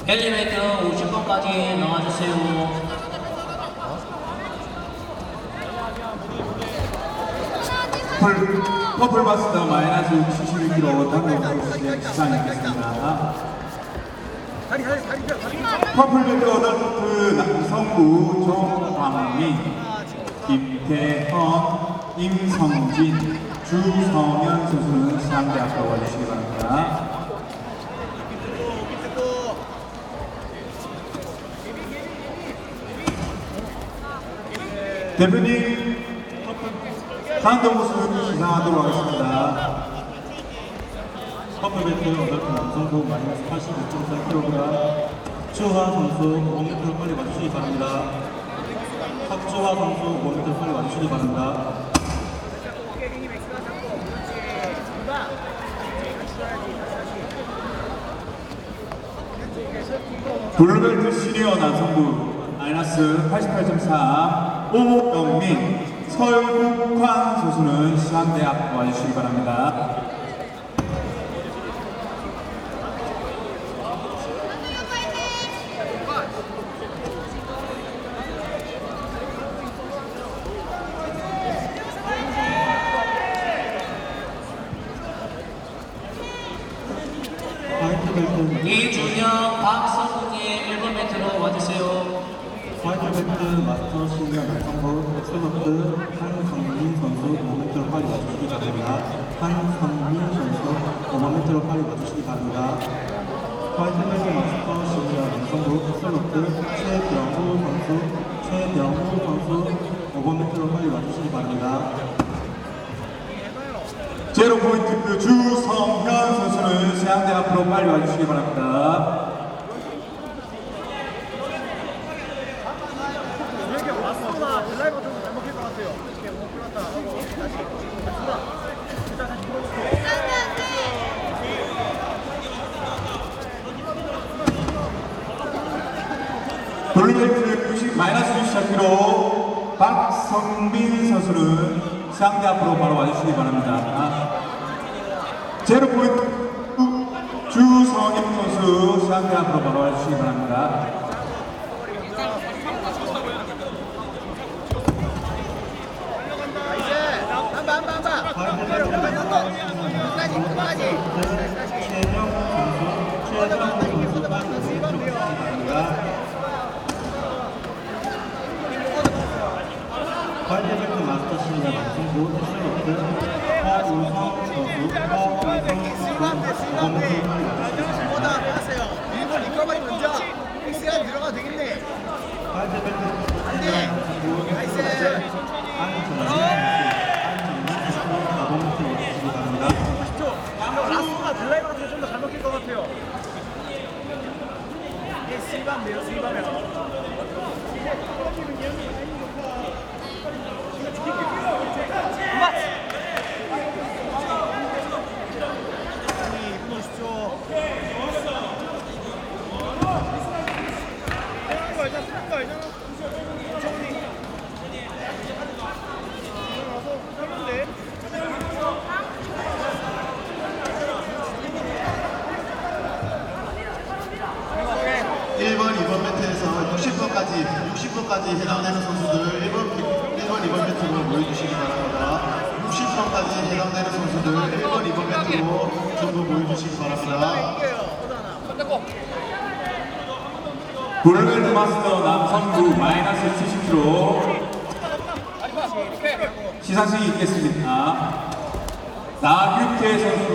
헬리웨이트 50번까지 나와주세요. 퍼플 마스터 마이너스 71kg 당구 시작하겠습니다. 퍼플 벨트 어덜트 남성부 정광민, 김태헌, 임성진, 주성현 선수는 상대 앞으로 와주시기 바랍니다. 대표님, 상대 모습 시상하도록 하겠습니다. 퍼플벨트 어덜트 남성부 마이너스 82.4kg 추하 선수 5m 빨리 와주시기 바랍니다. 박주하 선수 5m 빨리 와주시기 바랍니다. 블루벨트 시니어 남성부 마이너스 88.3 오영민, 설국환 선수는 시상대 앞 와주시기 바랍니다. 화이트벨트 이준영, 박성훈님 1번 매트로 와주세요. 화이트벨트 마스터 시니어 남성부 엑셀런트 한성민 선수 5m로 빨리 와주시기 바랍니다. 한성민 선수 5m로 빨리 와주시기 바랍니다. 화이트벨트 마스터 시니어 남성부 엑셀런트 최병우 선수 5m로 빨리 와주시기 바랍니다. 제로 포인트 주성현 선수는 시상대 앞으로 빨리 와주시기 바랍니다. 이렇게 왔구나. 드라이버 좀 잘 먹힐 것 같아요. 이렇게 못 풀었다 하고 다시 왔구나. 일단 다시 풀어볼게요. 블루벨트 90 마이너스 64kg 박성빈 선수는 시상대 앞으로 바로 와주시기 바랍니다. 제로 포인트 주성임 선수 시상대 앞으로 바로 와주시기 바랍니다. 화이트벨트 마스터 시니어 남성부 엑셀런트 허우성 선수 들어가 되겠네. 화이트벨트 안돼. 나이스. 라스가 드라이버 같은 좀더 잘 먹힐 것 같아요. 이게 실감돼요, 실감해요. 매트에서 60번까지 해당되는 선수들 1번, 2번 매트로 모여주시기 바랍니다. 60번까지 해당되는 선수들 1번, 2번 매트로 전부 모여주시기 바랍니다. 블루벨트 마스터 남성부 마이너스 70kg 시상식이 있겠습니다. 나규태 선수,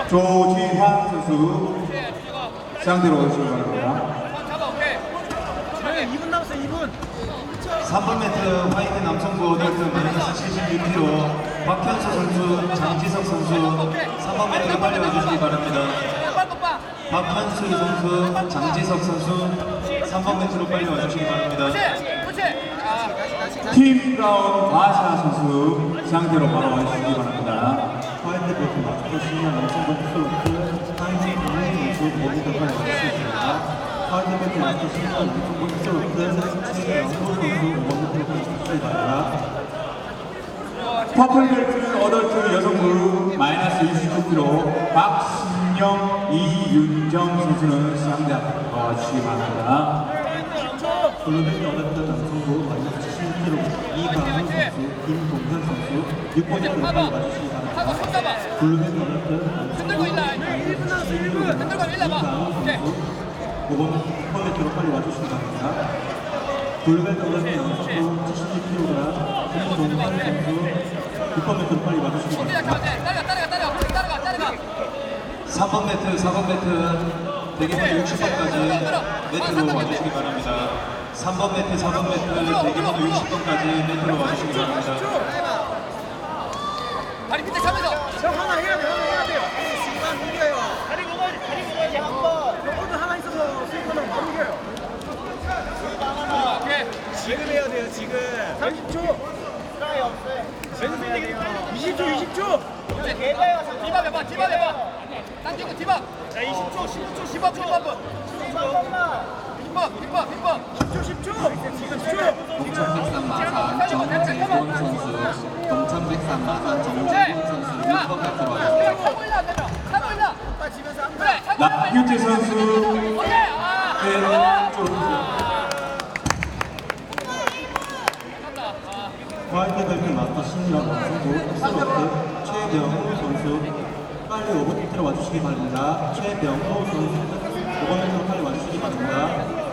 조지환 선수 시상대로 오시기 바랍니다. 2분 남았어요, 2분. 3번 매트 화이트 남성부 어덜트 마이너스 76kg 박현수 선수, 장지석 선수 3번 매트로 빨리 와주시기 바랍니다. 박현수 선수, 장지석 선수 3번 매트로 빨리 와주시기 바랍니다. 팀 브라운 마샤 선수 시상대로 바로 와주시기 바랍니다. 화이트벨트 마스터 시니어 남성부 엑셀런트 한성민 선수 5m 빨리 와주시기 바랍니다. 화이트벨트 마스터 시니어 남성부 엑셀런트 최영호 선수 5m 빨리 와주시기 바랍니다. 퍼플벨트 어덜트 여성부 마이너스 29kg 박신영 이윤정 선수는 시상대 앞으로 와주시기 바랍니다. 블루벨트 어덜트 남성부 마이너스 71kg 이강훈 선수, 김동현 선수 6번으로 빨리 와주시기 바랍니다. 블루벨트 어덜트 남성부 마이너스 71kg 이강훈 선수 5번으로 빨리 와주시기 바랍니다. 블루벨트 어덜트 남성부 72kg 김동현 선수 6번으로 빨리 와주시기 바랍니다. 3번 매트, 4번 매트 대기번 60번까지 매트로 와주시기 바랍니다. 3번 매트, 4번 매트 대기번 60번까지 매트로 와주시기 바랍니다. 다리 밑에 잡면서 형 하나 해야 돼요. 순간 이겨요. 다리 먹어야지 한번. 오늘 하나 있어서 스위퍼는 바로 이겨요. 지금 해야 돼요, 지금. 30초. 트라이 없어요. 20초. 디밥 해봐 당기고 디밥 자, 20초, 15초, 디밥 동천백산 마산 정지훈 선수, 동천백산 마산 정지훈 선수 6번 매트로 와주세요. 사고 일라 안 되면 사고 일라 그래 사고 남규태 선수 오케이 화이트 벨트 마스터 신이라고 선수 엑스로트 최병호 선수 빨리 5번 밑으로 와주시기 바랍니다. 최병호 선수 5번 밑으로 빨리 와주시기 바랍니다.